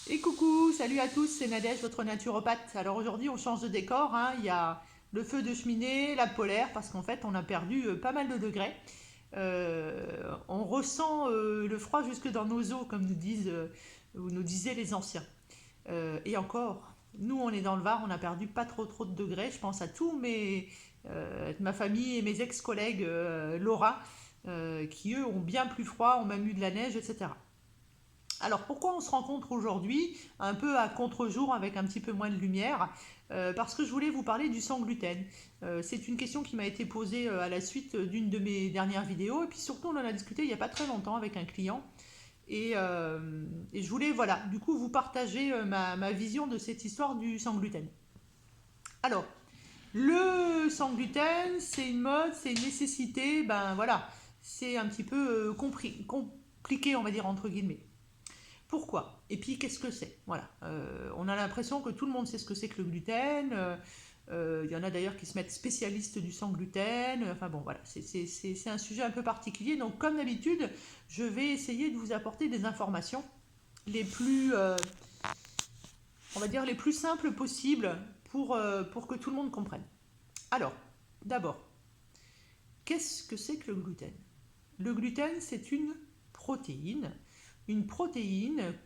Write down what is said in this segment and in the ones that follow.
Et coucou, salut à tous, c'est Nadège, votre naturopathe. Alors aujourd'hui, on change de décor, hein. Il y a le feu de cheminée, la polaire, parce qu'en fait, on a perdu pas mal de degrés. On ressent le froid jusque dans nos os, comme nous disent, ou nous disaient les anciens. Et encore, nous, on est dans le Var, on a perdu pas trop de degrés. Je pense à tous ma famille et mes ex-collègues Laura, qui eux ont bien plus froid, ont même eu de la neige, etc. Alors pourquoi on se rencontre aujourd'hui, un peu à contre-jour avec un petit peu moins de lumière? Parce que je voulais vous parler du sans gluten. C'est une question qui m'a été posée à la suite d'une de mes dernières vidéos, et puis surtout on en a discuté il n'y a pas très longtemps avec un client. Et je voulais, voilà, du coup vous partager ma vision de cette histoire du sans gluten. Alors, le sans gluten, c'est une mode, c'est une nécessité, ben voilà, c'est un petit peu compliqué, on va dire, entre guillemets. Pourquoi? Et puis qu'est-ce que c'est? Voilà. On a l'impression que tout le monde sait ce que c'est que le gluten. Il y en a d'ailleurs qui se mettent spécialistes du sans gluten. Enfin bon, voilà, c'est un sujet un peu particulier. Donc comme d'habitude, je vais essayer de vous apporter des informations les plus, on va dire, les plus simples possibles pour que tout le monde comprenne. Alors, d'abord, qu'est-ce que c'est que le gluten? Le gluten, c'est une protéine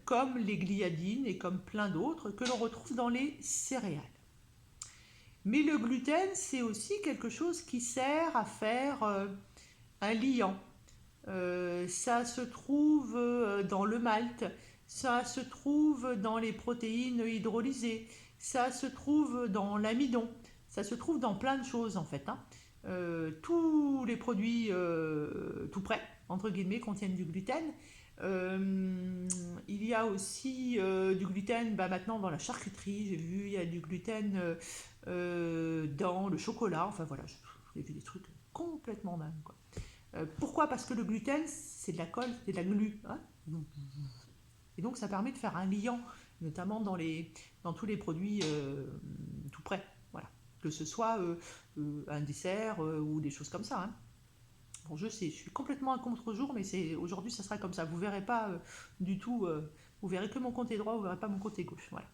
comme les gliadines et comme plein d'autres que l'on retrouve dans les céréales. Mais le gluten, c'est aussi quelque chose qui sert à faire un liant. Ça se trouve dans le malt, ça se trouve dans les protéines hydrolysées, ça se trouve dans l'amidon, ça se trouve dans plein de choses en fait, hein. Tous les produits tout prêts, entre guillemets, contiennent du gluten. Il y a aussi du gluten maintenant dans la charcuterie, j'ai vu, il y a du gluten dans le chocolat, enfin voilà, j'ai vu des trucs complètement dingues, quoi. Pourquoi? Parce que le gluten, c'est de la colle, c'est de la glu, hein. Et donc ça permet de faire un liant, notamment dans tous les produits tout prêts, voilà. Que ce soit un dessert ou des choses comme ça, hein. Bon, je sais, je suis complètement à contre-jour, mais aujourd'hui, ça sera comme ça. Vous verrez pas du tout, vous verrez que mon côté droit, vous verrez pas mon côté gauche. Voilà.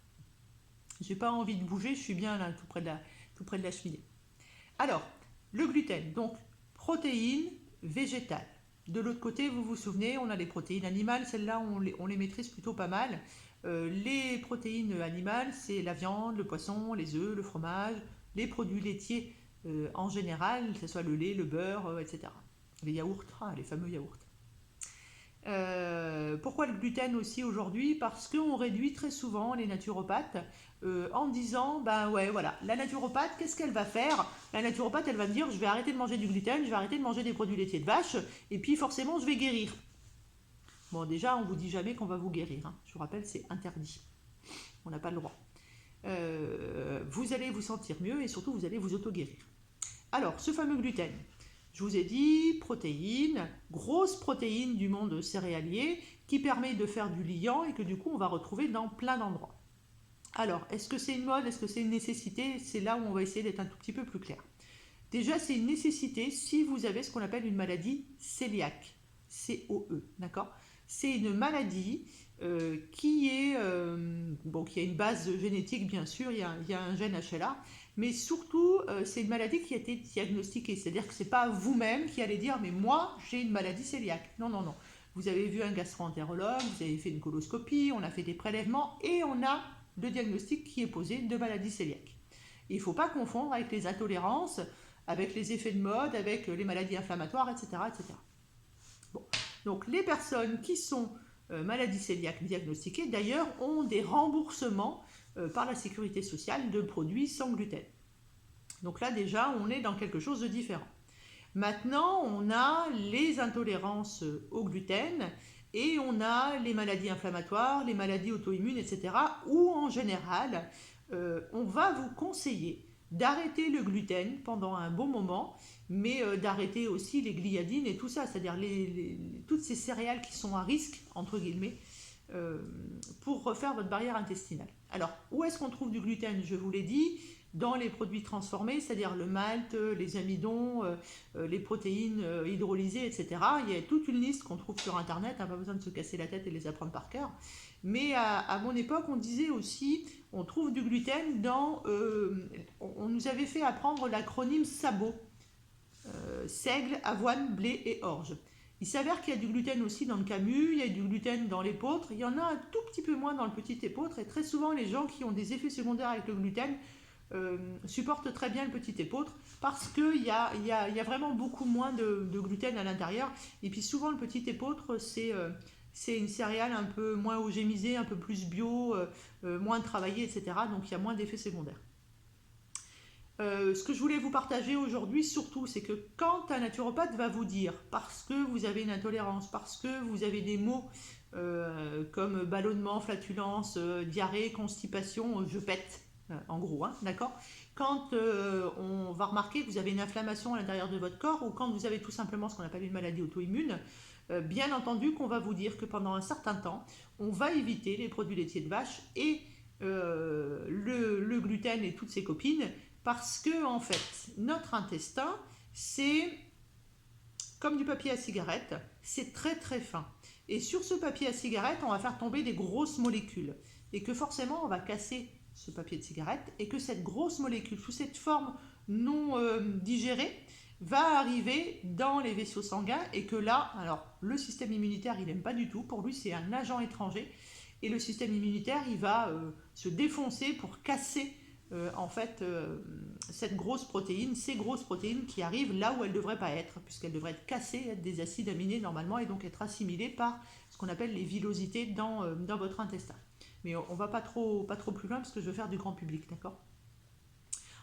J'ai pas envie de bouger, je suis bien là, tout près de la cheminée. Alors, le gluten, donc protéines végétales. De l'autre côté, vous vous souvenez, on a les protéines animales, celles-là, on les maîtrise plutôt pas mal. Les protéines animales, c'est la viande, le poisson, les œufs, le fromage, les produits laitiers en général, que ce soit le lait, le beurre, etc. Les yaourts, les fameux yaourts. Pourquoi le gluten aussi aujourd'hui? Parce qu'on réduit très souvent les naturopathes en disant, ben ouais, voilà, la naturopathe, qu'est-ce qu'elle va faire? La naturopathe, elle va me dire, je vais arrêter de manger du gluten, je vais arrêter de manger des produits laitiers de vache, et puis forcément, je vais guérir. Bon, déjà, on vous dit jamais qu'on va vous guérir, hein. Je vous rappelle, c'est interdit. On n'a pas le droit. Vous allez vous sentir mieux et surtout, vous allez vous auto-guérir. Alors, ce fameux gluten, je vous ai dit, protéines, grosse protéine du monde céréalier qui permet de faire du liant et que du coup on va retrouver dans plein d'endroits. Alors, est-ce que c'est une mode? Est-ce que c'est une nécessité? C'est là où on va essayer d'être un tout petit peu plus clair. Déjà, c'est une nécessité si vous avez ce qu'on appelle une maladie cœliaque. C-O-E, d'accord? C'est une maladie qui a une base génétique, bien sûr, il y a un gène HLA, mais surtout, c'est une maladie qui a été diagnostiquée. C'est-à-dire que ce n'est pas vous-même qui allez dire, mais moi, j'ai une maladie cœliaque. Non, non, non. Vous avez vu un gastro-entérologue, vous avez fait une coloscopie, on a fait des prélèvements et on a le diagnostic qui est posé de maladie cœliaque. Il ne faut pas confondre avec les intolérances, avec les effets de mode, avec les maladies inflammatoires, etc. etc. Bon. Donc les personnes qui sont maladies cœliaques diagnostiquées, d'ailleurs, ont des remboursements par la sécurité sociale de produits sans gluten. Donc là, déjà, on est dans quelque chose de différent. Maintenant, on a les intolérances au gluten et on a les maladies inflammatoires, les maladies auto-immunes, etc. Où en général, on va vous conseiller d'arrêter le gluten pendant un bon moment, mais d'arrêter aussi les gliadines et tout ça, c'est-à-dire toutes ces céréales qui sont à risque, entre guillemets, euh, pour refaire votre barrière intestinale. Alors, où est-ce qu'on trouve du gluten? Je vous l'ai dit, dans les produits transformés, c'est-à-dire le malt, les amidons, les protéines hydrolysées, etc. Il y a toute une liste qu'on trouve sur Internet, hein, pas besoin de se casser la tête et les apprendre par cœur. Mais à mon époque, on disait aussi, on trouve du gluten dans... on nous avait fait apprendre l'acronyme SABO, seigle, avoine, blé et orge. Il s'avère qu'il y a du gluten aussi dans le camus, il y a du gluten dans l'épeautre, il y en a un tout petit peu moins dans le petit épeautre, et très souvent les gens qui ont des effets secondaires avec le gluten supportent très bien le petit épeautre, parce qu'il y a vraiment beaucoup moins de gluten à l'intérieur, et puis souvent le petit épeautre c'est une céréale un peu moins eugémisée, un peu plus bio, moins travaillée, etc. Donc il y a moins d'effets secondaires. Ce que je voulais vous partager aujourd'hui surtout, c'est que quand un naturopathe va vous dire, parce que vous avez une intolérance, parce que vous avez des maux comme ballonnement, flatulence, diarrhée, constipation, je pète, en gros, hein, d'accord. Quand on va remarquer que vous avez une inflammation à l'intérieur de votre corps, ou quand vous avez tout simplement ce qu'on appelle une maladie auto-immune, bien entendu qu'on va vous dire que pendant un certain temps, on va éviter les produits laitiers de vache et le gluten et toutes ses copines, parce que en fait, notre intestin, c'est comme du papier à cigarette, c'est très très fin. Et sur ce papier à cigarette, on va faire tomber des grosses molécules. Et que forcément, on va casser ce papier de cigarette, et que cette grosse molécule, sous cette forme non digérée, va arriver dans les vaisseaux sanguins, et que là, alors le système immunitaire, il n'aime pas du tout. Pour lui, c'est un agent étranger. Et le système immunitaire, il va se défoncer pour casser en fait cette grosse protéine, ces grosses protéines qui arrivent là où elles ne devraient pas être, puisqu'elles devraient être cassées, être des acides aminés normalement, et donc être assimilées par ce qu'on appelle les villosités dans votre intestin. Mais on ne va pas trop plus loin, parce que je veux faire du grand public, d'accord?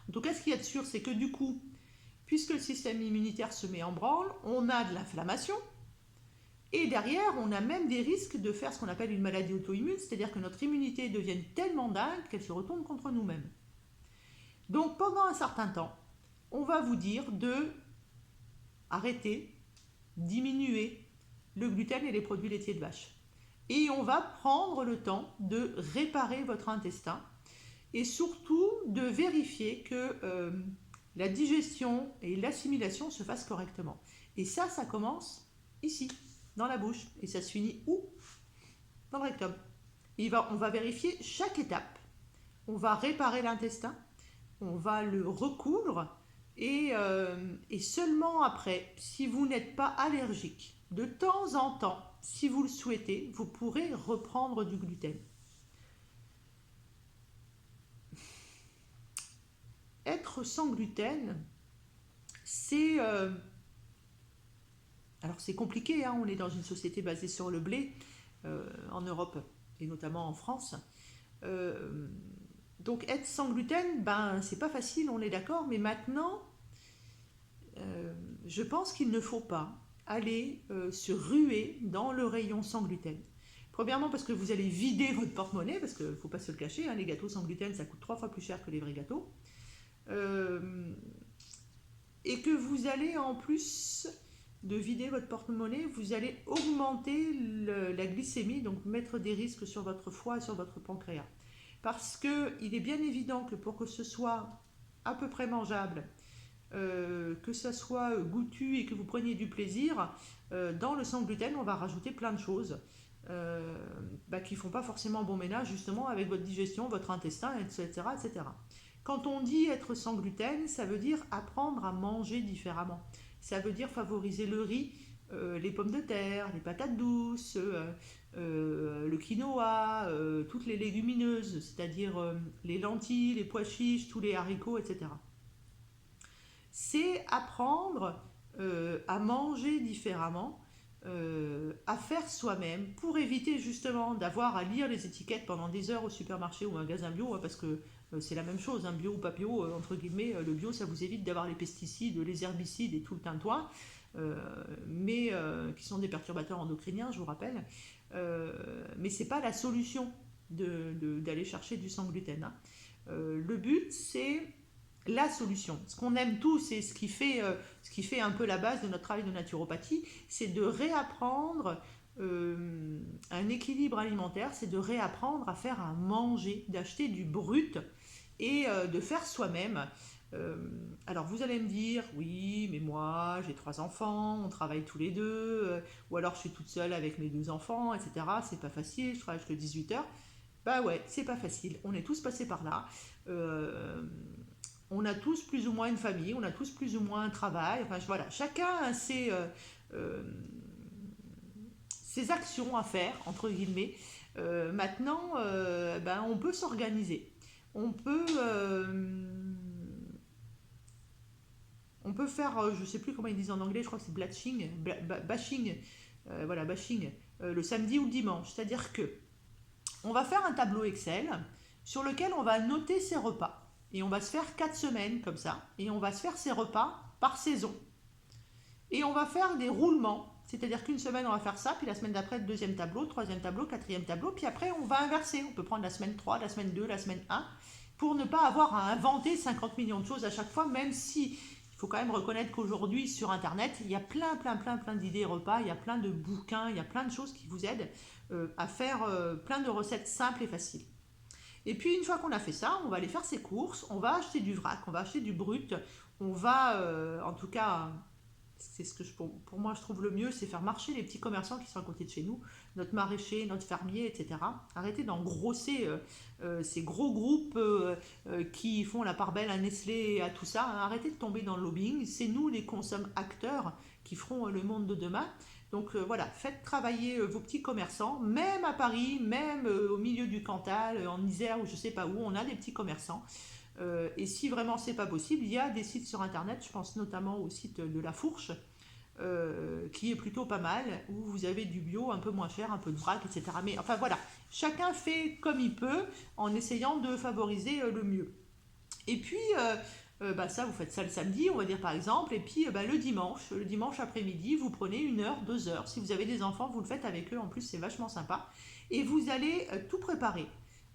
En tout cas, ce qu'il y a de sûr, c'est que du coup, puisque le système immunitaire se met en branle, on a de l'inflammation, et derrière, on a même des risques de faire ce qu'on appelle une maladie auto-immune, c'est-à-dire que notre immunité devienne tellement dingue qu'elle se retourne contre nous-mêmes. Donc pendant un certain temps, on va vous dire de arrêter, diminuer le gluten et les produits laitiers de vache. Et on va prendre le temps de réparer votre intestin, et surtout de vérifier que la digestion et l'assimilation se fassent correctement. Et ça commence ici, dans la bouche. Et ça se finit où? Dans le rectum. On va vérifier chaque étape. On va réparer l'intestin, on va le recoudre, et seulement après, si vous n'êtes pas allergique, de temps en temps, si vous le souhaitez, vous pourrez reprendre du gluten. Être sans gluten, c'est... alors c'est compliqué, hein, on est dans une société basée sur le blé, en Europe et notamment en France. Donc être sans gluten, ben c'est pas facile, on est d'accord, mais maintenant, je pense qu'il ne faut pas aller se ruer dans le rayon sans gluten. Premièrement parce que vous allez vider votre porte-monnaie, parce qu'il ne faut pas se le cacher, hein, les gâteaux sans gluten ça coûte 3 fois plus cher que les vrais gâteaux. Et que vous allez, en plus de vider votre porte-monnaie, vous allez augmenter la glycémie, donc mettre des risques sur votre foie et sur votre pancréas. Parce qu'il est bien évident que pour que ce soit à peu près mangeable, que ça soit goûtu et que vous preniez du plaisir, dans le sans gluten, on va rajouter plein de choses qui ne font pas forcément bon ménage justement avec votre digestion, votre intestin, etc., etc. Quand on dit être sans gluten, ça veut dire apprendre à manger différemment. Ça veut dire favoriser le riz, les pommes de terre, les patates douces, le quinoa, toutes les légumineuses, c'est-à-dire les lentilles, les pois chiches, tous les haricots, etc. C'est apprendre à manger différemment, à faire soi-même, pour éviter justement d'avoir à lire les étiquettes pendant des heures au supermarché ou au magasin bio, parce que c'est la même chose, hein, bio ou pas bio, entre guillemets, le bio ça vous évite d'avoir les pesticides, les herbicides et tout le tintouin, mais qui sont des perturbateurs endocriniens, je vous rappelle, mais c'est pas la solution d'aller chercher du sans gluten, hein. Le but c'est la solution. Ce qu'on aime tous et ce qui fait un peu la base de notre travail de naturopathie, c'est de réapprendre un équilibre alimentaire, c'est de réapprendre à faire à manger, d'acheter du brut et de faire soi-même. Euh, alors vous allez me dire, oui, mais moi j'ai 3 enfants, on travaille tous les deux, ou alors je suis toute seule avec mes 2 enfants, etc. C'est pas facile, je travaille jusqu'à 18 heures. Bah ouais, c'est pas facile. On est tous passés par là. Euh, on a tous plus ou moins une famille, on a tous plus ou moins un travail. Enfin voilà, chacun a euh, ses actions à faire, entre guillemets. Maintenant, ben, on peut s'organiser. On peut, on peut faire, je ne sais plus comment ils disent en anglais, je crois que c'est blatching, bashing, voilà, bashing, le samedi ou le dimanche. C'est-à-dire que on va faire un tableau Excel sur lequel on va noter ses repas. Et on va se faire 4 semaines comme ça. Et on va se faire ses repas par saison. Et on va faire des roulements. C'est-à-dire qu'une semaine, on va faire ça, puis la semaine d'après, le deuxième tableau, troisième tableau, quatrième tableau, puis après, on va inverser. On peut prendre la semaine 3, la semaine 2, la semaine 1, pour ne pas avoir à inventer 50 millions de choses à chaque fois, même si il faut quand même reconnaître qu'aujourd'hui, sur Internet, il y a plein d'idées repas, il y a plein de bouquins, il y a plein de choses qui vous aident à faire plein de recettes simples et faciles. Et puis une fois qu'on a fait ça, on va aller faire ses courses, on va acheter du vrac, on va acheter du brut, on va, en tout cas, c'est ce que pour moi je trouve le mieux, c'est faire marcher les petits commerçants qui sont à côté de chez nous, notre maraîcher, notre fermier, etc. Arrêtez d'engrosser ces gros groupes qui font la part belle à Nestlé et à tout ça. Arrêtez de tomber dans le lobbying. C'est nous les consommateurs qui feront le monde de demain. Donc voilà, faites travailler vos petits commerçants, même à Paris, même au milieu du Cantal, en Isère ou je sais pas où, on a des petits commerçants. Et si vraiment c'est pas possible, il y a des sites sur internet, je pense notamment au site de La Fourche, qui est plutôt pas mal, où vous avez du bio un peu moins cher, un peu de vrac, etc. Mais enfin voilà, chacun fait comme il peut en essayant de favoriser le mieux. Et puis, bah ça, vous faites ça le samedi, on va dire par exemple, et puis bah, le dimanche après-midi, vous prenez 1 heure, 2 heures. Si vous avez des enfants, vous le faites avec eux, en plus c'est vachement sympa. Et vous allez tout préparer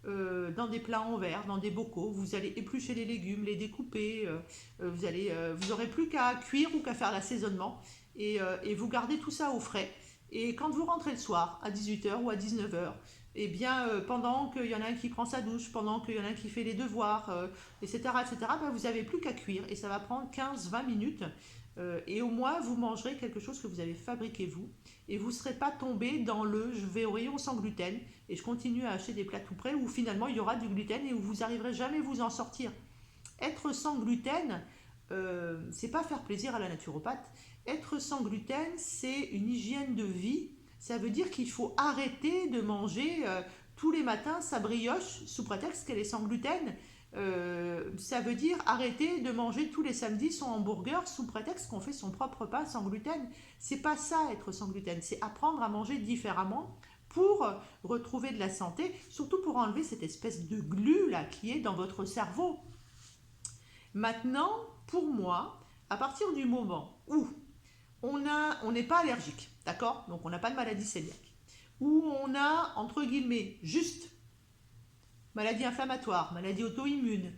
dans des plats en verre, dans des bocaux. Vous allez éplucher les légumes, les découper. Vous aurez plus qu'à cuire ou qu'à faire l'assaisonnement. Et vous gardez tout ça au frais. Et quand vous rentrez le soir, à 18 heures ou à 19 heures, eh bien, pendant qu'il y en a un qui prend sa douche, pendant qu'il y en a un qui fait les devoirs, etc., etc., ben, vous n'avez plus qu'à cuire. Et ça va prendre 15-20 minutes. Et au moins, vous mangerez quelque chose que vous avez fabriqué vous. Et vous ne serez pas tombé dans le je vais au rayon sans gluten et je continue à acheter des plats tout prêts où finalement il y aura du gluten et où vous n'arriverez jamais à vous en sortir. Être sans gluten, c'est pas faire plaisir à la naturopathe. Être sans gluten, c'est une hygiène de vie. Ça veut dire qu'il faut arrêter de manger tous les matins sa brioche sous prétexte qu'elle est sans gluten. Ça veut dire arrêter de manger tous les samedis son hamburger sous prétexte qu'on fait son propre pain sans gluten. C'est pas ça être sans gluten, c'est apprendre à manger différemment pour retrouver de la santé, surtout pour enlever cette espèce de glu là qui est dans votre cerveau. Maintenant, pour moi, à partir du moment où on n'est pas allergique, d'accord? Donc on n'a pas de maladie cœliaque, où on a, entre guillemets, juste maladie inflammatoire, maladie auto-immune,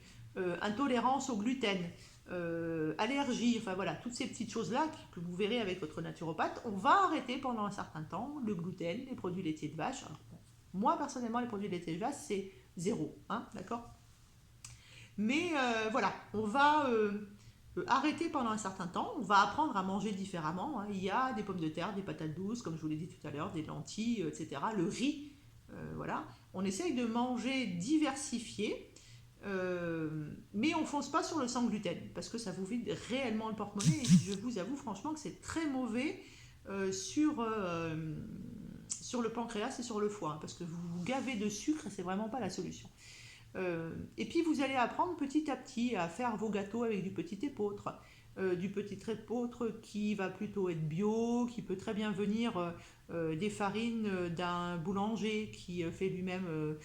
intolérance au gluten, allergie, enfin voilà, toutes ces petites choses-là que vous verrez avec votre naturopathe, on va arrêter pendant un certain temps le gluten, les produits laitiers de vache. Alors, bon, moi, personnellement, les produits laitiers de vache, c'est zéro, hein, d'accord? Mais voilà, on va arrêter pendant un certain temps, on va apprendre à manger différemment, hein. Il y a des pommes de terre, des patates douces, comme je vous l'ai dit tout à l'heure, des lentilles, etc. Le riz, voilà. On essaye de manger diversifié, mais on ne fonce pas sur le sans gluten, parce que ça vous vide réellement le porte-monnaie, et je vous avoue franchement que c'est très mauvais sur le pancréas et sur le foie, hein, parce que vous vous gavez de sucre et c'est vraiment pas la solution. Et puis vous allez apprendre petit à petit à faire vos gâteaux avec du petit épeautre qui va plutôt être bio, qui peut très bien venir des farines d'un boulanger qui fait lui-même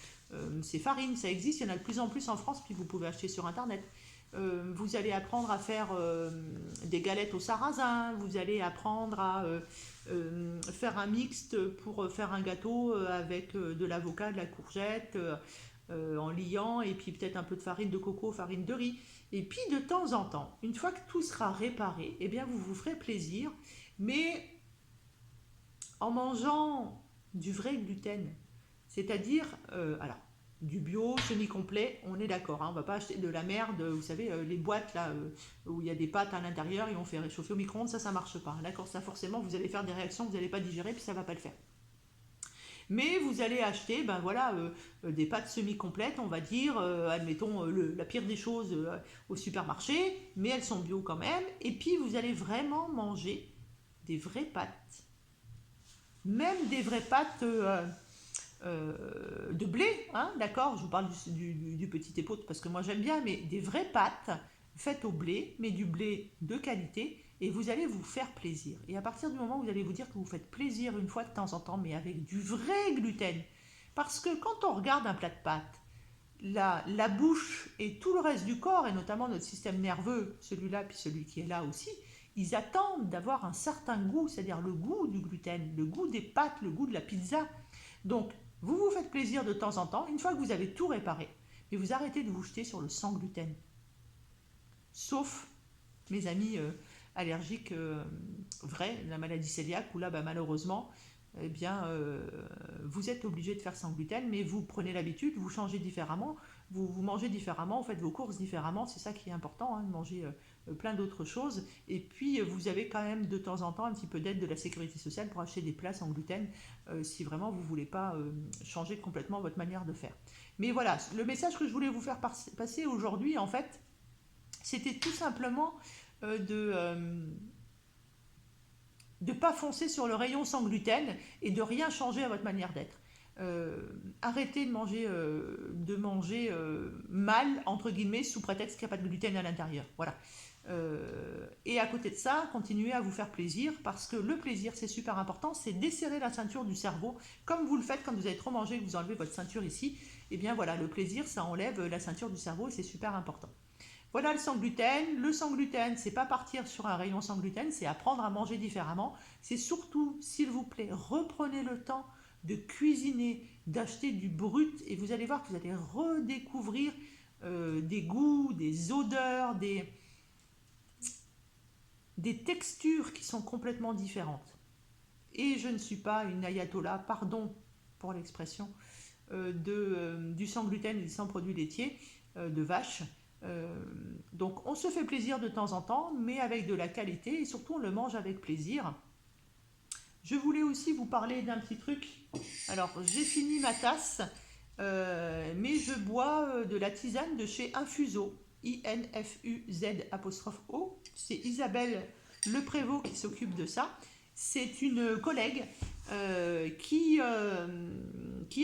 ses farines. Ça existe, il y en a de plus en plus en France, puis vous pouvez acheter sur internet. Vous allez apprendre à faire des galettes au sarrasin, vous allez apprendre à faire un mixte pour faire un gâteau avec de l'avocat, de la courgette, en liant, et puis peut-être un peu de farine de coco, farine de riz. Et puis de temps en temps, une fois que tout sera réparé, eh bien vous vous ferez plaisir, mais en mangeant du vrai gluten, c'est-à-dire, alors, du bio, semi-complet, on est d'accord, hein, on ne va pas acheter de la merde, vous savez, les boîtes là, où il y a des pâtes à l'intérieur et on fait réchauffer au micro-ondes, ça ne marche pas, d'accord, ça forcément, vous allez faire des réactions que vous n'allez pas digérer, puis ça ne va pas le faire. Mais vous allez acheter, ben voilà, des pâtes semi-complètes, on va dire, admettons la pire des choses au supermarché, mais elles sont bio quand même. Et puis vous allez vraiment manger des vraies pâtes, même des vraies pâtes de blé, hein, d'accord. Je vous parle du petit épeautre parce que moi j'aime bien, mais des vraies pâtes faites au blé, mais du blé de qualité, et vous allez vous faire plaisir. Et à partir du moment où vous allez vous dire que vous faites plaisir une fois de temps en temps, mais avec du vrai gluten, parce que quand on regarde un plat de pâtes, la bouche et tout le reste du corps, et notamment notre système nerveux, celui-là puis celui qui est là aussi, ils attendent d'avoir un certain goût, c'est-à-dire le goût du gluten, le goût des pâtes, le goût de la pizza. Donc, vous vous faites plaisir de temps en temps, une fois que vous avez tout réparé, mais vous arrêtez de vous jeter sur le sans gluten. Sauf mes amis allergiques vrais, la maladie cœliaque, où là, bah, malheureusement, eh bien, vous êtes obligé de faire sans gluten, mais vous prenez l'habitude, vous changez différemment, vous mangez différemment, vous faites vos courses différemment, c'est ça qui est important, hein, de manger plein d'autres choses. Et puis, vous avez quand même de temps en temps un petit peu d'aide de la sécurité sociale pour acheter des plats sans gluten, si vraiment vous ne voulez pas changer complètement votre manière de faire. Mais voilà, le message que je voulais vous faire passer aujourd'hui, en fait, c'était tout simplement de ne pas foncer sur le rayon sans gluten et de rien changer à votre manière d'être. Arrêtez de manger mal, entre guillemets, sous prétexte qu'il n'y a pas de gluten à l'intérieur. Voilà. Et à côté de ça, continuez à vous faire plaisir, parce que le plaisir, c'est super important, c'est desserrer la ceinture du cerveau, comme vous le faites quand vous avez trop mangé et que vous enlevez votre ceinture ici. Et bien voilà, le plaisir, ça enlève la ceinture du cerveau et c'est super important. Voilà le sans gluten. Le sans gluten, c'est pas partir sur un rayon sans gluten, c'est apprendre à manger différemment. C'est surtout, s'il vous plaît, reprenez le temps de cuisiner, d'acheter du brut, et vous allez voir que vous allez redécouvrir des goûts, des odeurs, des textures qui sont complètement différentes. Et je ne suis pas une ayatollah, pardon pour l'expression, du sans gluten et du sans produits laitiers de vache. Donc on se fait plaisir de temps en temps, mais avec de la qualité, et surtout on le mange avec plaisir. Je voulais aussi vous parler d'un petit truc. Alors j'ai fini ma tasse, mais je bois de la tisane de chez Infuso, INFUZ''O. C'est Isabelle Le Prévost qui s'occupe de ça. C'est une collègue qui a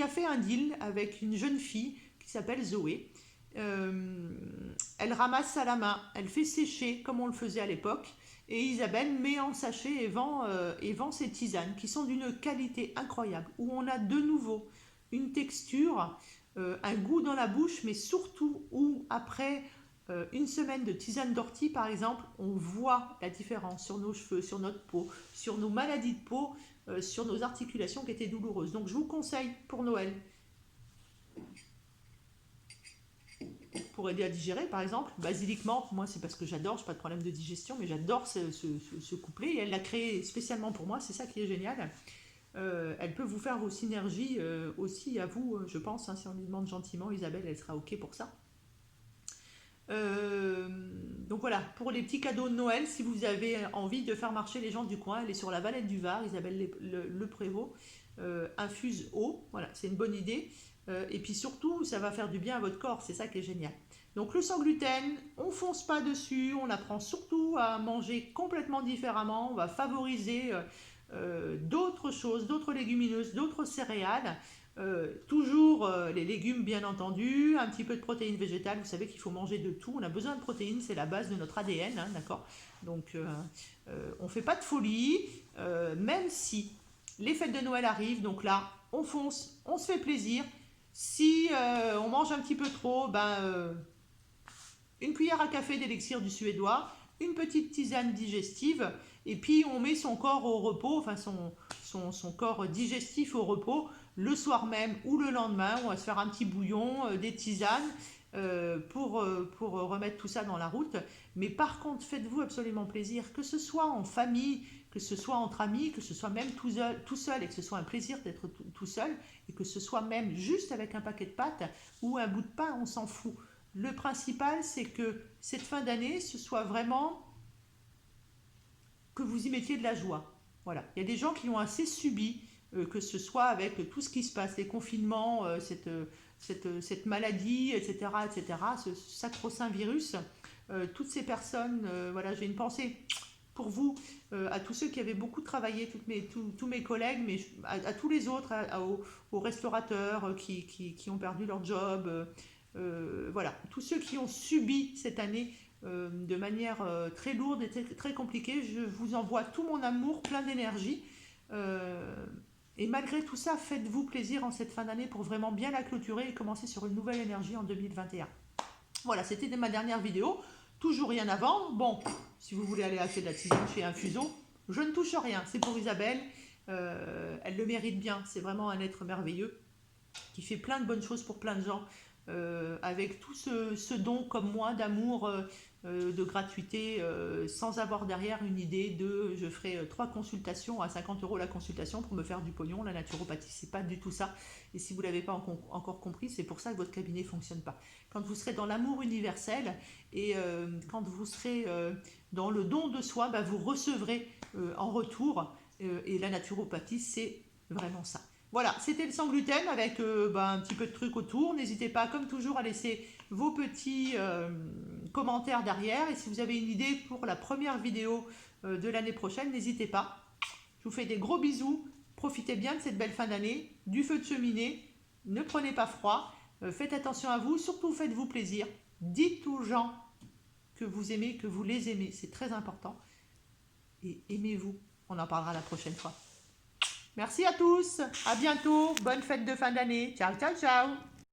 fait un deal avec une jeune fille qui s'appelle Zoé. Elle ramasse à la main, elle fait sécher comme on le faisait à l'époque, et Isabelle met en sachet et vend ses tisanes qui sont d'une qualité incroyable, où on a de nouveau une texture, un goût dans la bouche, mais surtout où après une semaine de tisane d'ortie par exemple, on voit la différence sur nos cheveux, sur notre peau, sur nos maladies de peau, sur nos articulations qui étaient douloureuses. Donc je vous conseille pour Noël, pour aider à digérer par exemple, basilic menthe, moi c'est parce que j'adore, je n'ai pas de problème de digestion, mais j'adore ce couplet, et elle l'a créé spécialement pour moi, c'est ça qui est génial. Elle peut vous faire vos synergies aussi à vous, je pense, hein, si on lui demande gentiment, Isabelle, elle sera ok pour ça. Euh, donc voilà, pour les petits cadeaux de Noël, si vous avez envie de faire marcher les gens du coin, elle est sur la Valette du Var, Isabelle Le Prévost, infuse eau, voilà, c'est une bonne idée. Et puis surtout, ça va faire du bien à votre corps, c'est ça qui est génial. Donc le sans gluten, on fonce pas dessus, on apprend surtout à manger complètement différemment, on va favoriser d'autres choses, d'autres légumineuses, d'autres céréales. Toujours les légumes bien entendu, un petit peu de protéines végétales, vous savez qu'il faut manger de tout, on a besoin de protéines, c'est la base de notre ADN, hein, d'accord. Donc on ne fait pas de folie, même si les fêtes de Noël arrivent, donc là on fonce, on se fait plaisir. Si on mange un petit peu trop, une cuillère à café d'élixir du suédois, une petite tisane digestive, et puis on met son corps au repos, enfin son corps digestif au repos, le soir même ou le lendemain. On va se faire un petit bouillon, des tisanes, pour remettre tout ça dans la route. Mais par contre, faites-vous absolument plaisir, que ce soit en famille, que ce soit entre amis, que ce soit même tout seul et que ce soit un plaisir d'être tout seul, et que ce soit même juste avec un paquet de pâtes ou un bout de pain, on s'en fout. Le principal, c'est que cette fin d'année, ce soit vraiment que vous y mettiez de la joie. Voilà. Il y a des gens qui ont assez subi, que ce soit avec tout ce qui se passe, les confinements, cette maladie, etc., etc., ce sacro-saint virus. Toutes ces personnes, voilà, j'ai une pensée pour vous, à tous ceux qui avaient beaucoup travaillé, tous mes collègues, mais à tous les autres, aux restaurateurs qui ont perdu leur job, voilà, tous ceux qui ont subi cette année de manière très lourde et très compliquée, je vous envoie tout mon amour, plein d'énergie. Et malgré tout ça, faites-vous plaisir en cette fin d'année pour vraiment bien la clôturer et commencer sur une nouvelle énergie en 2021. Voilà, c'était ma dernière vidéo. Toujours rien avant. Bon, si vous voulez aller acheter de la tisane chez Infusion, je ne touche rien. C'est pour Isabelle. Elle le mérite bien. C'est vraiment un être merveilleux qui fait plein de bonnes choses pour plein de gens. Avec tout ce don comme moi d'amour, de gratuité, sans avoir derrière une idée de je ferai 3 consultations à 50 € la consultation pour me faire du pognon. La naturopathie, c'est pas du tout ça. Et si vous ne l'avez pas encore compris, c'est pour ça que votre cabinet ne fonctionne pas. Quand vous serez dans l'amour universel et quand vous serez dans le don de soi, bah, vous recevrez en retour. Et la naturopathie, c'est vraiment ça. Voilà, c'était le sans gluten avec un petit peu de trucs autour. N'hésitez pas, comme toujours, à laisser vos petits commentaires derrière. Et si vous avez une idée pour la première vidéo de l'année prochaine, n'hésitez pas. Je vous fais des gros bisous. Profitez bien de cette belle fin d'année, du feu de cheminée. Ne prenez pas froid. Faites attention à vous. Surtout, faites-vous plaisir. Dites aux gens que vous aimez, que vous les aimez. C'est très important. Et aimez-vous. On en parlera la prochaine fois. Merci à tous, à bientôt, bonne fête de fin d'année, ciao ciao ciao.